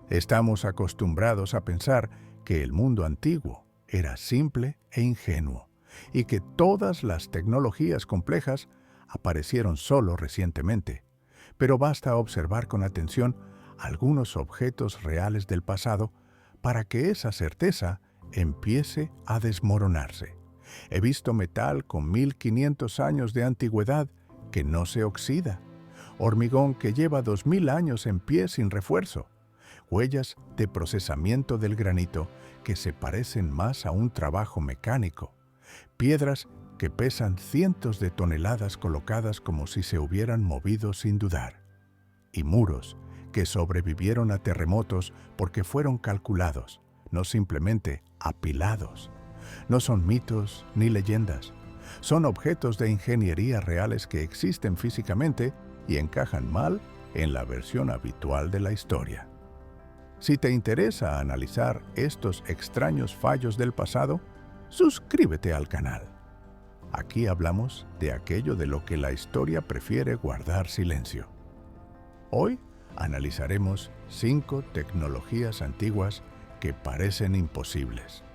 Estamos acostumbrados a pensar que el mundo antiguo era simple e ingenuo y que todas las tecnologías complejas aparecieron solo recientemente. Pero basta observar con atención algunos objetos reales del pasado para que esa certeza empiece a desmoronarse. He visto metal con 1500 años de antigüedad que no se oxida, hormigón que lleva 2000 años en pie sin refuerzo, huellas de procesamiento del granito que se parecen más a un trabajo mecánico, piedras que pesan cientos de toneladas colocadas como si se hubieran movido sin dudar, y muros que sobrevivieron a terremotos porque fueron calculados, no simplemente apilados. No son mitos ni leyendas, son objetos de ingeniería reales que existen físicamente y encajan mal en la versión habitual de la historia. Si te interesa analizar estos extraños fallos del pasado, suscríbete al canal. Aquí hablamos de aquello de lo que la historia prefiere guardar silencio. Hoy analizaremos 5 tecnologías antiguas que parecen imposibles.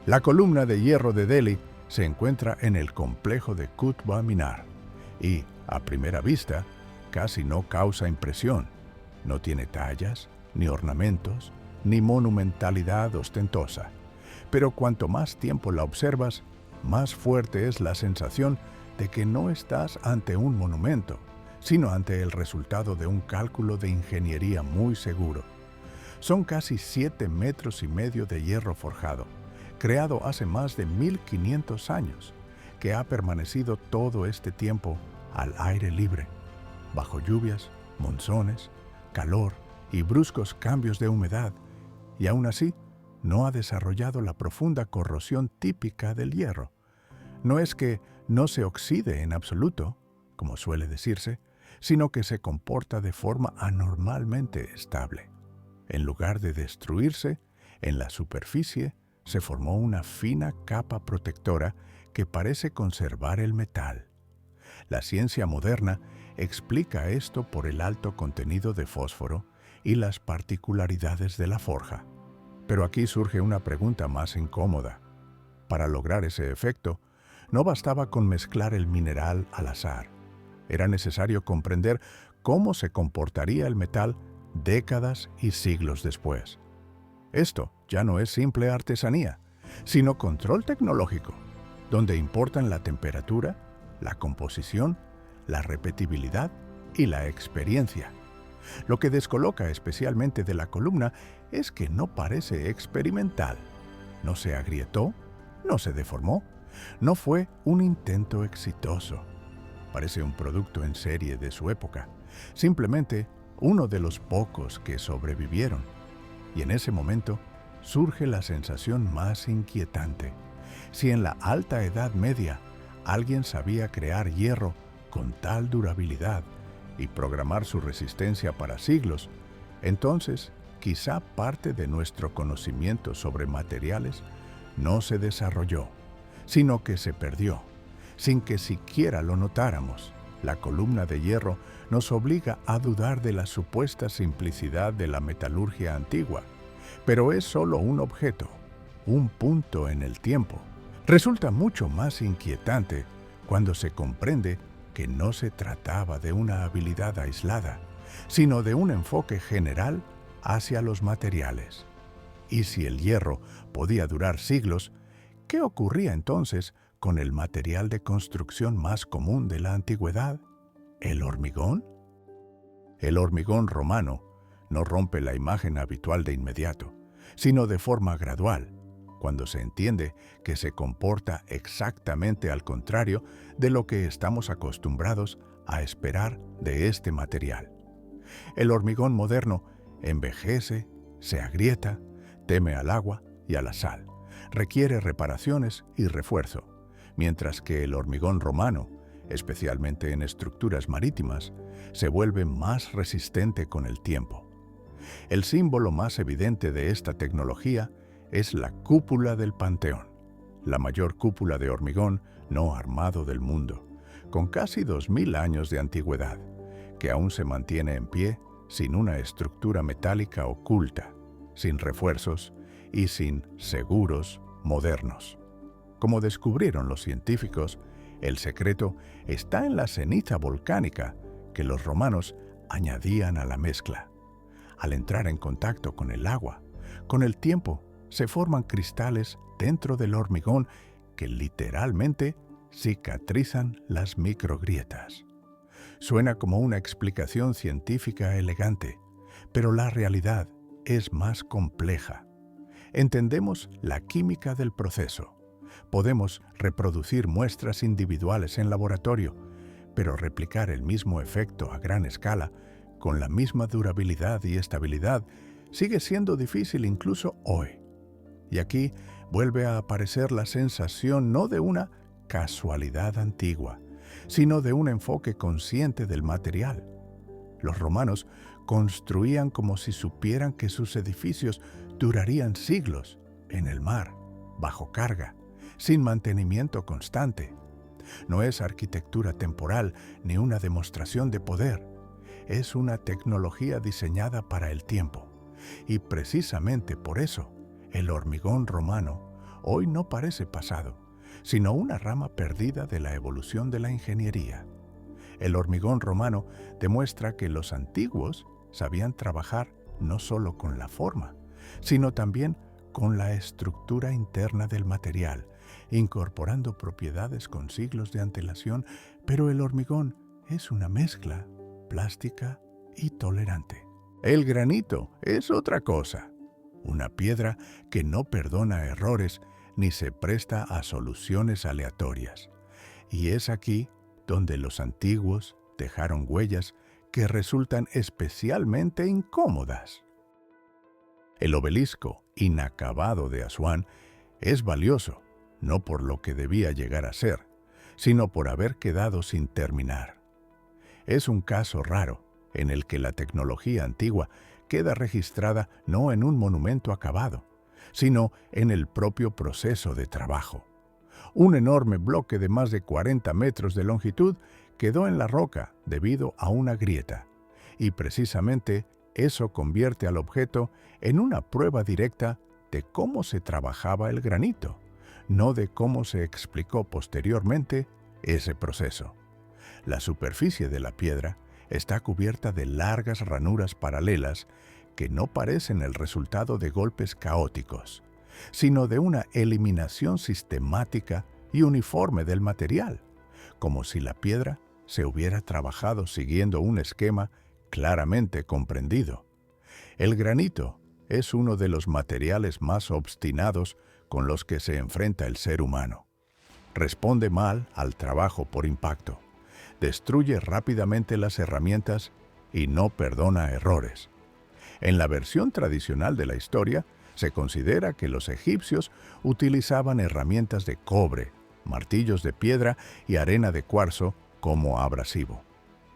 La columna de hierro de Delhi se encuentra en el complejo de Qutb Minar y, a primera vista, casi no causa impresión. No tiene tallas, ni ornamentos, ni monumentalidad ostentosa. Pero cuanto más tiempo la observas, más fuerte es la sensación de que no estás ante un monumento, sino ante el resultado de un cálculo de ingeniería muy seguro. Son casi 7,5 metros de hierro forjado, creado hace más de 1500 años, que ha permanecido todo este tiempo al aire libre, bajo lluvias, monzones, calor y bruscos cambios de humedad, y aún así no ha desarrollado la profunda corrosión típica del hierro. No es que no se oxide en absoluto, como suele decirse, sino que se comporta de forma anormalmente estable. En lugar de destruirse, en la superficie se formó una fina capa protectora que parece conservar el metal. La ciencia moderna explica esto por el alto contenido de fósforo y las particularidades de la forja. Pero aquí surge una pregunta más incómoda. Para lograr ese efecto, no bastaba con mezclar el mineral al azar. Era necesario comprender cómo se comportaría el metal décadas y siglos después. Esto ya no es simple artesanía, sino control tecnológico, donde importan la temperatura, la composición, la repetibilidad y la experiencia. Lo que descoloca especialmente de la columna es que no parece experimental. No se agrietó, no se deformó, no fue un intento exitoso. Parece un producto en serie de su época, simplemente uno de los pocos que sobrevivieron. Y en ese momento surge la sensación más inquietante. Si en la Alta Edad Media alguien sabía crear hierro con tal durabilidad y programar su resistencia para siglos, entonces quizá parte de nuestro conocimiento sobre materiales no se desarrolló, sino que se perdió, sin que siquiera lo notáramos. La columna de hierro nos obliga a dudar de la supuesta simplicidad de la metalurgia antigua, pero es solo un objeto, un punto en el tiempo. Resulta mucho más inquietante cuando se comprende que no se trataba de una habilidad aislada, sino de un enfoque general hacia los materiales. Y si el hierro podía durar siglos, ¿qué ocurría entonces con el material de construcción más común de la antigüedad? ¿El hormigón? El hormigón romano no rompe la imagen habitual de inmediato, sino de forma gradual, cuando se entiende que se comporta exactamente al contrario de lo que estamos acostumbrados a esperar de este material. El hormigón moderno envejece, se agrieta, teme al agua y a la sal, requiere reparaciones y refuerzo, mientras que el hormigón romano, especialmente en estructuras marítimas, se vuelve más resistente con el tiempo. El símbolo más evidente de esta tecnología es la cúpula del Panteón, la mayor cúpula de hormigón no armado del mundo, con casi 2000 años de antigüedad, que aún se mantiene en pie sin una estructura metálica oculta, sin refuerzos y sin seguros modernos. Como descubrieron los científicos, el secreto está en la ceniza volcánica que los romanos añadían a la mezcla. Al entrar en contacto con el agua, con el tiempo se forman cristales dentro del hormigón que literalmente cicatrizan las microgrietas. Suena como una explicación científica elegante, pero la realidad es más compleja. Entendemos la química del proceso. Podemos reproducir muestras individuales en laboratorio, pero replicar el mismo efecto a gran escala, con la misma durabilidad y estabilidad, sigue siendo difícil incluso hoy. Y aquí vuelve a aparecer la sensación no de una casualidad antigua, sino de un enfoque consciente del material. Los romanos construían como si supieran que sus edificios durarían siglos en el mar, bajo carga, sin mantenimiento constante. No es arquitectura temporal ni una demostración de poder. Es una tecnología diseñada para el tiempo. Y precisamente por eso, el hormigón romano hoy no parece pasado, sino una rama perdida de la evolución de la ingeniería. El hormigón romano demuestra que los antiguos sabían trabajar no solo con la forma, sino también con la estructura interna del material, incorporando propiedades con siglos de antelación, pero el hormigón es una mezcla plástica y tolerante. El granito es otra cosa, una piedra que no perdona errores ni se presta a soluciones aleatorias. Y es aquí donde los antiguos dejaron huellas que resultan especialmente incómodas. El obelisco inacabado de Asuán es valioso, no por lo que debía llegar a ser, sino por haber quedado sin terminar. Es un caso raro en el que la tecnología antigua queda registrada no en un monumento acabado, sino en el propio proceso de trabajo. Un enorme bloque de más de 40 metros de longitud quedó en la roca debido a una grieta, y precisamente eso convierte al objeto en una prueba directa de cómo se trabajaba el granito, no de cómo se explicó posteriormente ese proceso. La superficie de la piedra está cubierta de largas ranuras paralelas que no parecen el resultado de golpes caóticos, sino de una eliminación sistemática y uniforme del material, como si la piedra se hubiera trabajado siguiendo un esquema claramente comprendido. El granito es uno de los materiales más obstinados con los que se enfrenta el ser humano. Responde mal al trabajo por impacto, destruye rápidamente las herramientas y no perdona errores. En la versión tradicional de la historia, se considera que los egipcios utilizaban herramientas de cobre, martillos de piedra y arena de cuarzo como abrasivo.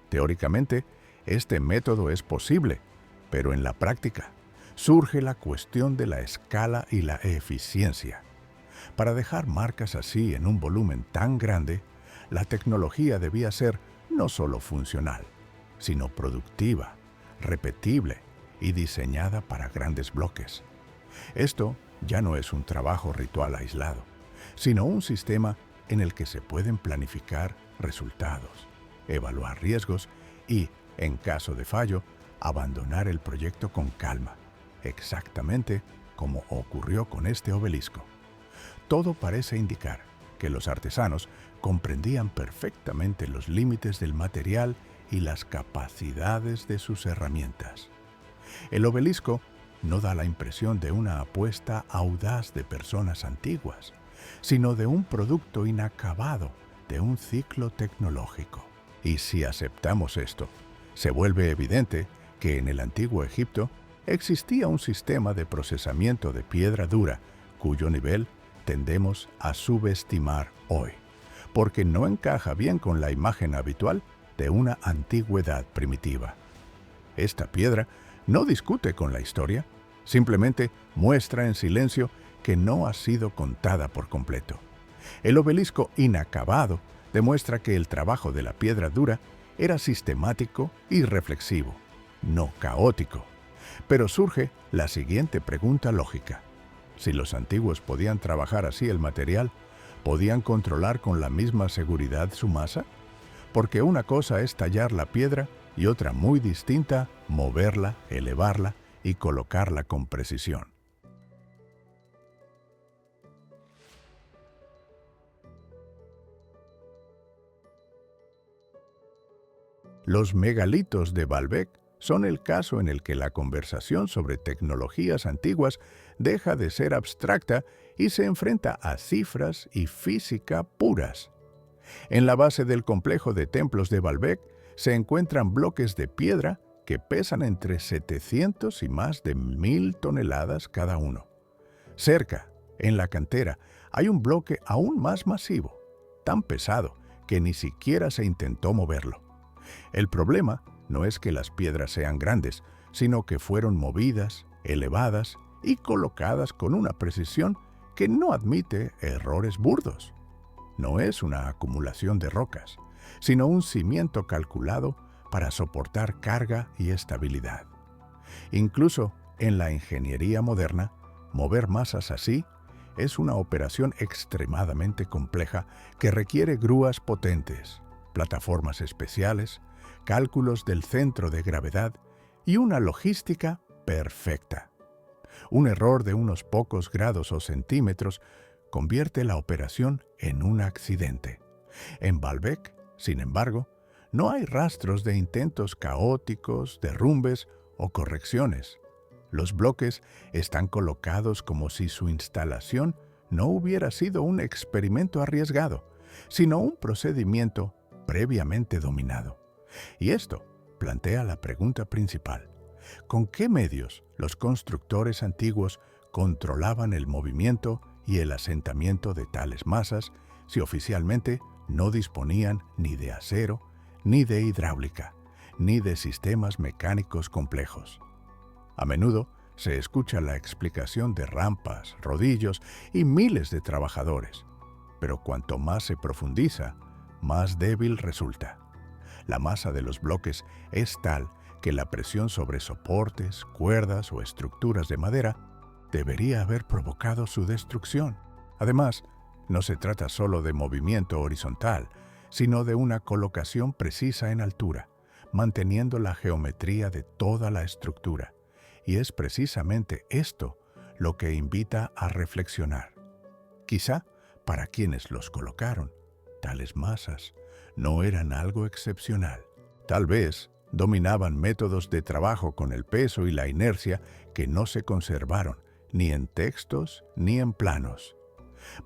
Teóricamente, este método es posible, pero en la práctica surge la cuestión de la escala y la eficiencia. Para dejar marcas así en un volumen tan grande, la tecnología debía ser no solo funcional, sino productiva, repetible y diseñada para grandes bloques. Esto ya no es un trabajo ritual aislado, sino un sistema en el que se pueden planificar resultados, evaluar riesgos y, en caso de fallo, abandonar el proyecto con calma, exactamente como ocurrió con este obelisco. Todo parece indicar que los artesanos comprendían perfectamente los límites del material y las capacidades de sus herramientas. El obelisco no da la impresión de una apuesta audaz de personas antiguas, sino de un producto inacabado de un ciclo tecnológico. Y si aceptamos esto, se vuelve evidente que en el antiguo Egipto existía un sistema de procesamiento de piedra dura cuyo nivel tendemos a subestimar hoy, porque no encaja bien con la imagen habitual de una antigüedad primitiva. Esta piedra no discute con la historia, simplemente muestra en silencio que no ha sido contada por completo. El obelisco inacabado demuestra que el trabajo de la piedra dura era sistemático y reflexivo, no caótico. Pero surge la siguiente pregunta lógica. Si los antiguos podían trabajar así el material, ¿podían controlar con la misma seguridad su masa? Porque una cosa es tallar la piedra y otra muy distinta, moverla, elevarla y colocarla con precisión. Los megalitos de Baalbek son el caso en el que la conversación sobre tecnologías antiguas deja de ser abstracta y se enfrenta a cifras y física puras. En la base del complejo de templos de Baalbek se encuentran bloques de piedra que pesan entre 700 y más de 1000 toneladas cada uno. Cerca, en la cantera, hay un bloque aún más masivo, tan pesado que ni siquiera se intentó moverlo. El problema no es que las piedras sean grandes, sino que fueron movidas, elevadas y colocadas con una precisión que no admite errores burdos. No es una acumulación de rocas, sino un cimiento calculado para soportar carga y estabilidad. Incluso en la ingeniería moderna, mover masas así es una operación extremadamente compleja que requiere grúas potentes, plataformas especiales, cálculos del centro de gravedad y una logística perfecta. Un error de unos pocos grados o centímetros convierte la operación en un accidente. En Baalbek, sin embargo, no hay rastros de intentos caóticos, derrumbes o correcciones. Los bloques están colocados como si su instalación no hubiera sido un experimento arriesgado, sino un procedimiento previamente dominado. Y esto plantea la pregunta principal: ¿con qué medios los constructores antiguos controlaban el movimiento y el asentamiento de tales masas si oficialmente no disponían ni de acero, ni de hidráulica, ni de sistemas mecánicos complejos? A menudo se escucha la explicación de rampas, rodillos y miles de trabajadores, pero cuanto más se profundiza, más débil resulta. La masa de los bloques es tal que la presión sobre soportes, cuerdas o estructuras de madera debería haber provocado su destrucción. Además, no se trata solo de movimiento horizontal, sino de una colocación precisa en altura, manteniendo la geometría de toda la estructura. Y es precisamente esto lo que invita a reflexionar. Quizá, para quienes los colocaron, tales masas no eran algo excepcional. Tal vez dominaban métodos de trabajo con el peso y la inercia que no se conservaron ni en textos ni en planos.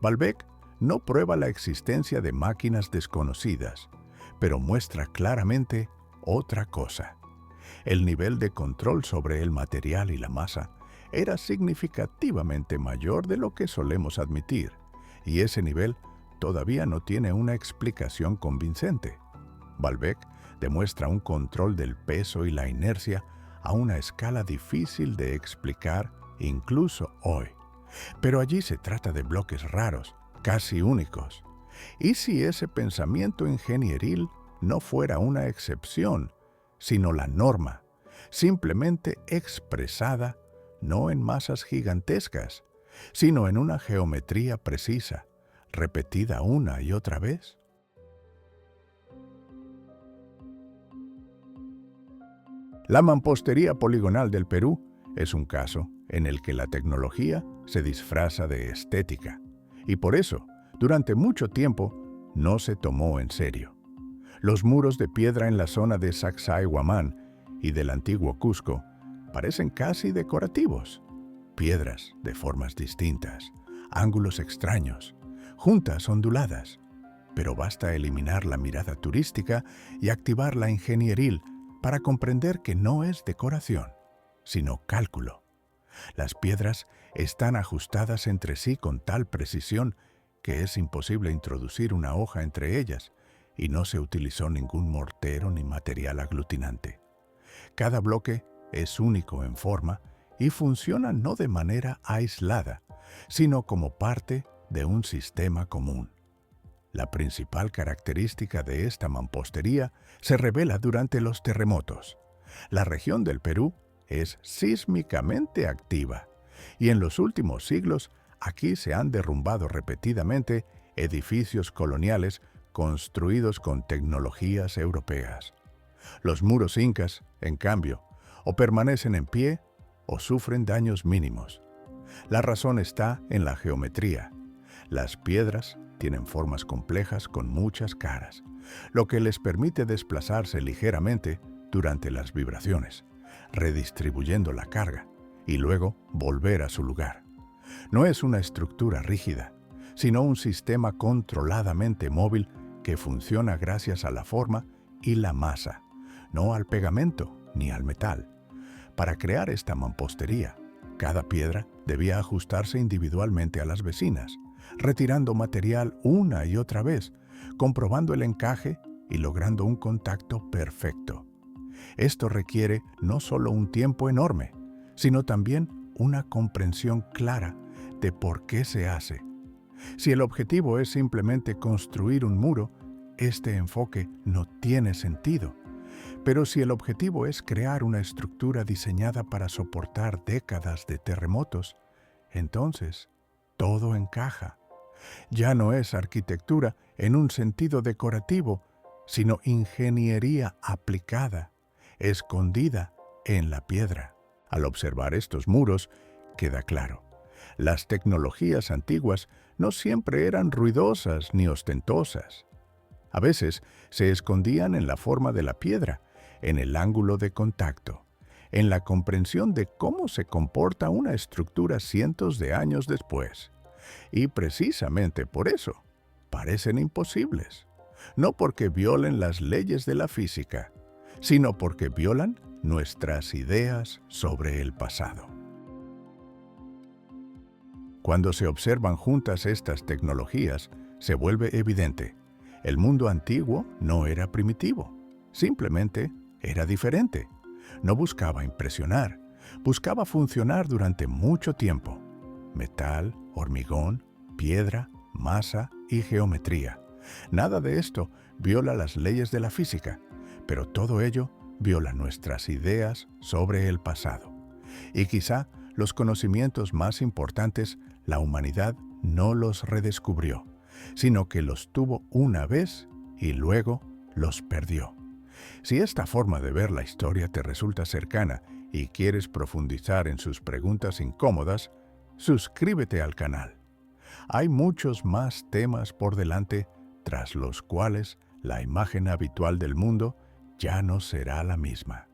Baalbek no prueba la existencia de máquinas desconocidas, pero muestra claramente otra cosa. El nivel de control sobre el material y la masa era significativamente mayor de lo que solemos admitir, y ese nivel todavía no tiene una explicación convincente. Baalbek demuestra un control del peso y la inercia a una escala difícil de explicar incluso hoy. Pero allí se trata de bloques raros, casi únicos. ¿Y si ese pensamiento ingenieril no fuera una excepción, sino la norma, simplemente expresada no en masas gigantescas, sino en una geometría precisa, repetida una y otra vez? La mampostería poligonal del Perú es un caso en el que la tecnología se disfraza de estética, y por eso, durante mucho tiempo, no se tomó en serio. Los muros de piedra en la zona de Sacsayhuamán y del antiguo Cusco parecen casi decorativos. Piedras de formas distintas, ángulos extraños, juntas onduladas. Pero basta eliminar la mirada turística y activar la ingenieril para comprender que no es decoración, sino cálculo. Las piedras están ajustadas entre sí con tal precisión que es imposible introducir una hoja entre ellas, y no se utilizó ningún mortero ni material aglutinante. Cada bloque es único en forma y funciona no de manera aislada, sino como parte de un sistema común. La principal característica de esta mampostería se revela durante los terremotos. La región del Perú es sísmicamente activa y en los últimos siglos aquí se han derrumbado repetidamente edificios coloniales construidos con tecnologías europeas. Los muros incas, en cambio, o permanecen en pie o sufren daños mínimos. La razón está en la geometría. Las piedras tienen formas complejas con muchas caras, lo que les permite desplazarse ligeramente durante las vibraciones, redistribuyendo la carga y luego volver a su lugar. No es una estructura rígida, sino un sistema controladamente móvil que funciona gracias a la forma y la masa, no al pegamento ni al metal. Para crear esta mampostería, cada piedra debía ajustarse individualmente a las vecinas, retirando material una y otra vez, comprobando el encaje y logrando un contacto perfecto. Esto requiere no solo un tiempo enorme, sino también una comprensión clara de por qué se hace. Si el objetivo es simplemente construir un muro, este enfoque no tiene sentido. Pero si el objetivo es crear una estructura diseñada para soportar décadas de terremotos, entonces todo encaja. Ya no es arquitectura en un sentido decorativo, sino ingeniería aplicada, escondida en la piedra. Al observar estos muros, queda claro. Las tecnologías antiguas no siempre eran ruidosas ni ostentosas. A veces se escondían en la forma de la piedra, en el ángulo de contacto, en la comprensión de cómo se comporta una estructura cientos de años después. Y precisamente por eso, parecen imposibles. No porque violen las leyes de la física, sino porque violan nuestras ideas sobre el pasado. Cuando se observan juntas estas tecnologías, se vuelve evidente. El mundo antiguo no era primitivo, simplemente era diferente. No buscaba impresionar, buscaba funcionar durante mucho tiempo. Metal, hormigón, piedra, masa y geometría. Nada de esto viola las leyes de la física, pero todo ello viola nuestras ideas sobre el pasado. Y quizá los conocimientos más importantes, la humanidad no los redescubrió, sino que los tuvo una vez y luego los perdió. Si esta forma de ver la historia te resulta cercana y quieres profundizar en sus preguntas incómodas, suscríbete al canal. Hay muchos más temas por delante tras los cuales la imagen habitual del mundo ya no será la misma.